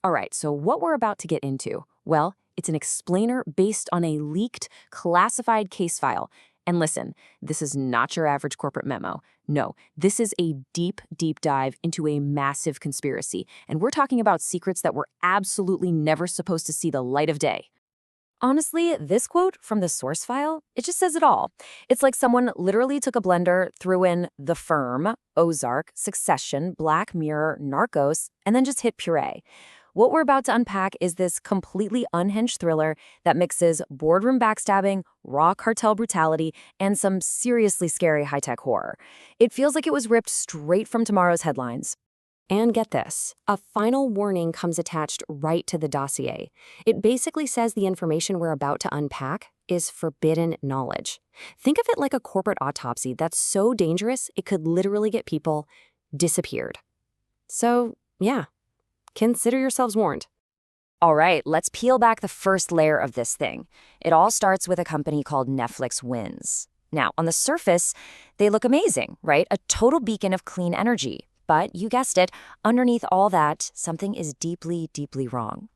All right, so what we're about to get into, well, it's an explainer based on a leaked, classified case file. And listen, this is not your average corporate memo. No, this is a deep, deep dive into a massive conspiracy. And we're talking about secrets that were absolutely never supposed to see the light of day. Honestly, this quote from the source file, it just says it all. It's like someone literally took a blender, threw in The Firm, Ozark, Succession, Black Mirror, Narcos, and then just hit puree. What we're about to unpack is this completely unhinged thriller that mixes boardroom backstabbing, raw cartel brutality, and some seriously scary high-tech horror. It feels like it was ripped straight from tomorrow's headlines. And get this, a final warning comes attached right to the dossier. It basically says the information we're about to unpack is forbidden knowledge. Think of it like a corporate autopsy that's so dangerous it could literally get people disappeared. So, yeah, consider yourselves warned. All right, let's peel back the first layer of this thing. It all starts with a company called Nephilex Winds. Now, on the surface, they look amazing, right? A total beacon of clean energy. But you guessed it, underneath all that, something is deeply, deeply wrong.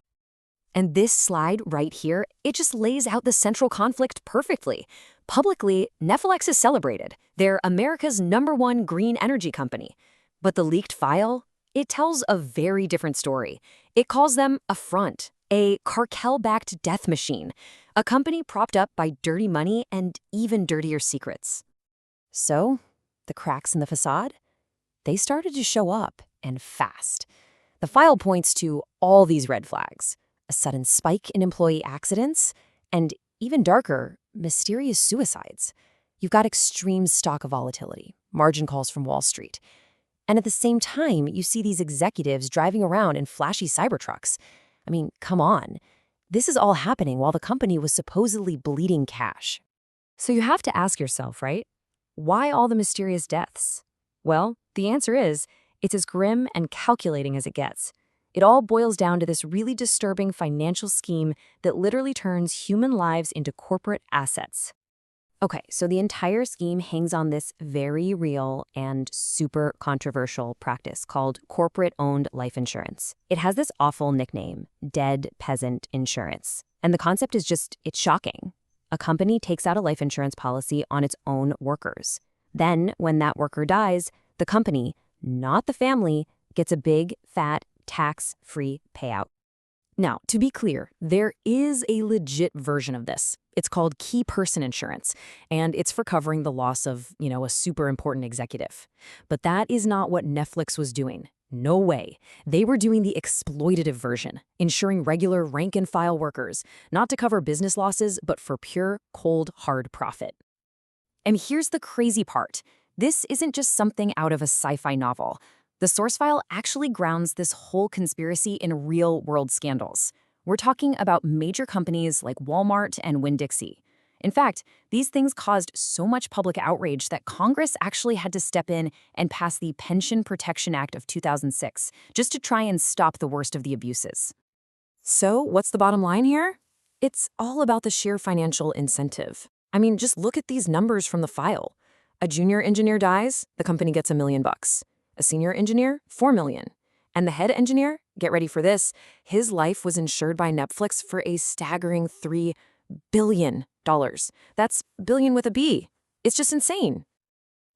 And this slide right here, it just lays out the central conflict perfectly. Publicly, Nephilex is celebrated. They're America's #1 green energy company. But the leaked file, it tells a very different story. It calls them a front, a cartel-backed death machine, a company propped up by dirty money and even dirtier secrets. So, the cracks in the facade? They started to show up, and fast. The file points to all these red flags: a sudden spike in employee accidents, and even darker, mysterious suicides. You've got extreme stock volatility, margin calls from Wall Street. And at the same time, you see these executives driving around in flashy Cybertrucks. I mean, come on. This is all happening while the company was supposedly bleeding cash. So you have to ask yourself, right? Why all the mysterious deaths? Well, the answer is, it's as grim and calculating as it gets. It all boils down to this really disturbing financial scheme that literally turns human lives into corporate assets. Okay, so the entire scheme hangs on this very real and super controversial practice called corporate-owned life insurance. It has this awful nickname, dead peasant insurance. And the concept is just, it's shocking. A company takes out a life insurance policy on its own workers. Then, when that worker dies, the company, not the family, gets a big, fat, tax-free payout. Now, to be clear, there is a legit version of this. It's called key person insurance, and it's for covering the loss of, a super important executive. But that is not what Nephilex was doing. No way. They were doing the exploitative version, insuring regular rank-and-file workers, not to cover business losses, but for pure, cold, hard profit. And here's the crazy part. This isn't just something out of a sci-fi novel. The source file actually grounds this whole conspiracy in real-world scandals. We're talking about major companies like Walmart and Winn-Dixie. In fact, these things caused so much public outrage that Congress actually had to step in and pass the Pension Protection Act of 2006 just to try and stop the worst of the abuses. So, what's the bottom line here? It's all about the sheer financial incentive. I mean, just look at these numbers from the file. A junior engineer dies, the company gets $1 million. A senior engineer, $4 million. And the head engineer, get ready for this, his life was insured by Nephilex for a staggering $3 billion. That's billion with a B. It's just insane.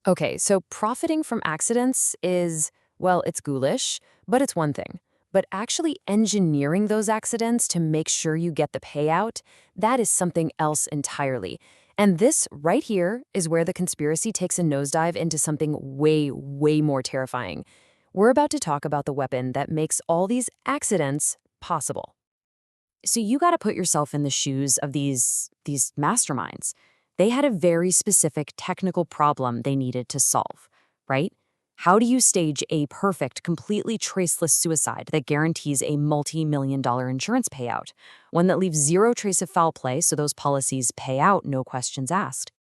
Okay, so profiting from accidents is, well, it's ghoulish, but it's one thing. But actually engineering those accidents to make sure you get the payout, that is something else entirely. And this right here is where the conspiracy takes a nosedive into something way, way more terrifying. We're about to talk about the weapon that makes all these accidents possible. So you got to put yourself in the shoes of these masterminds. They had a very specific technical problem they needed to solve, right? How do you stage a perfect, completely traceless suicide that guarantees a multi-million-dollar insurance payout? One that leaves zero trace of foul play so those policies pay out, no questions asked.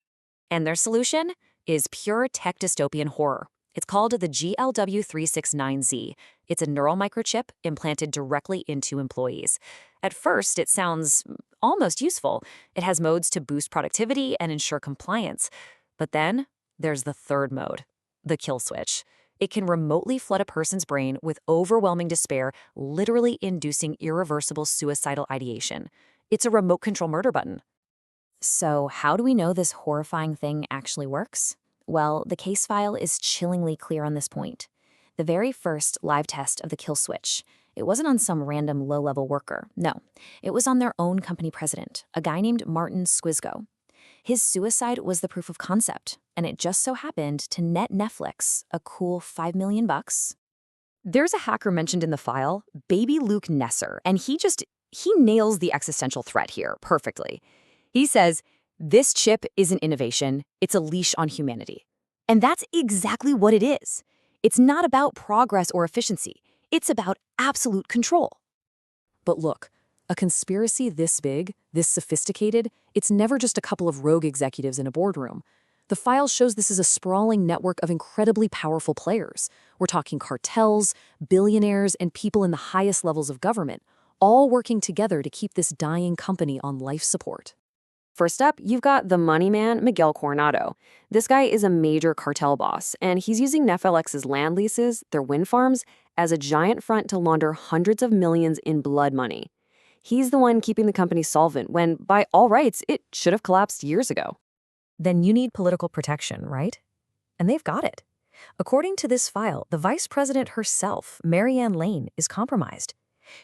And their solution is pure tech dystopian horror. It's called the GLW369Z. It's a neural microchip implanted directly into employees. At first, it sounds almost useful. It has modes to boost productivity and ensure compliance. But then there's the third mode, the kill switch. It can remotely flood a person's brain with overwhelming despair, literally inducing irreversible suicidal ideation. It's a remote control murder button. So, how do we know this horrifying thing actually works? Well, the case file is chillingly clear on this point. The very first live test of the kill switch, it wasn't on some random low-level worker. No, it was on their own company president, a guy named Martin Squizgo. His suicide was the proof of concept, and it just so happened to net Nephilex a cool $5 million. There's a hacker mentioned in the file, Baby Luke Nesser, and he nails the existential threat here perfectly. He says, this chip isn't innovation, it's a leash on humanity. And that's exactly what it is. It's not about progress or efficiency. It's about absolute control. But look, a conspiracy this big, this sophisticated, it's never just a couple of rogue executives in a boardroom. The file shows this is a sprawling network of incredibly powerful players. We're talking cartels, billionaires, and people in the highest levels of government, all working together to keep this dying company on life support. First up, you've got the money man, Miguel Coronado. This guy is a major cartel boss, and he's using Nephelex's land leases, their wind farms, as a giant front to launder hundreds of millions in blood money. He's the one keeping the company solvent when, by all rights, it should have collapsed years ago. Then you need political protection, right? And they've got it. According to this file, the vice president herself, Marianne Lane, is compromised.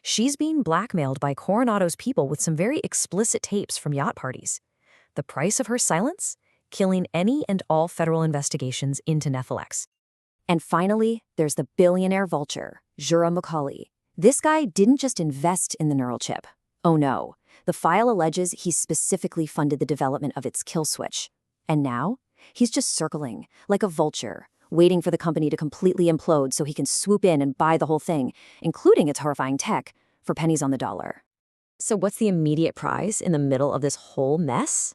She's being blackmailed by Coronado's people with some very explicit tapes from yacht parties. The price of her silence? Killing any and all federal investigations into Nephilex. And finally, there's the billionaire vulture, Jurah Mukali. This guy didn't just invest in the neural chip. Oh no, the file alleges he specifically funded the development of its kill switch. And now, he's just circling, like a vulture, waiting for the company to completely implode so he can swoop in and buy the whole thing, including its horrifying tech, for pennies on the dollar. So what's the immediate prize in the middle of this whole mess?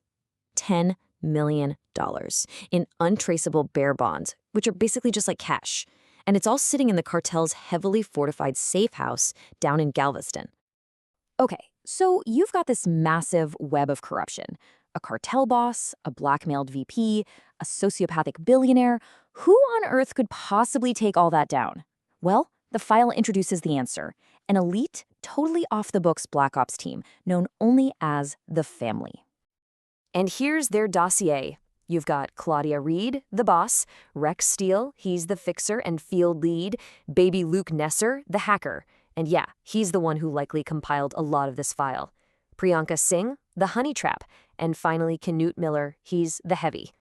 $10 million in untraceable bearer bonds, which are basically just like cash. And it's all sitting in the cartel's heavily fortified safe house down in Galveston. Okay, so you've got this massive web of corruption. A cartel boss, a blackmailed VP, a sociopathic billionaire. Who on earth could possibly take all that down? Well, the file introduces the answer. An elite, totally off-the-books Black Ops team known only as the Family. And here's their dossier. You've got Claudia Reid, the boss, Rex Steele, he's the fixer and field lead, Baby Luke Nesser, the hacker. And yeah, he's the one who likely compiled a lot of this file. Priyanka Singh, the honey trap, and finally Knut Miller, he's the heavy.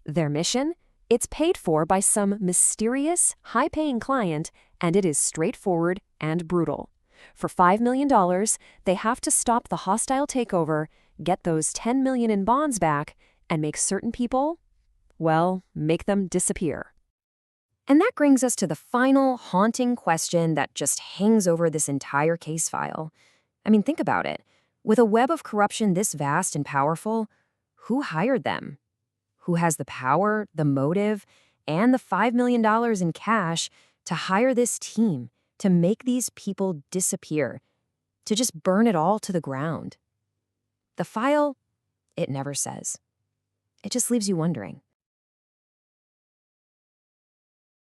Their mission? It's paid for by some mysterious, high-paying client, and it is straightforward and brutal. For $5 million, they have to stop the hostile takeover, get those $10 million in bonds back, and make certain people, well, make them disappear. And that brings us to the final haunting question that just hangs over this entire case file. I mean, think about it. With a web of corruption this vast and powerful, who hired them? Who has the power, the motive, and the $5 million in cash to hire this team, to make these people disappear, to just burn it all to the ground? The file, it never says. It just leaves you wondering.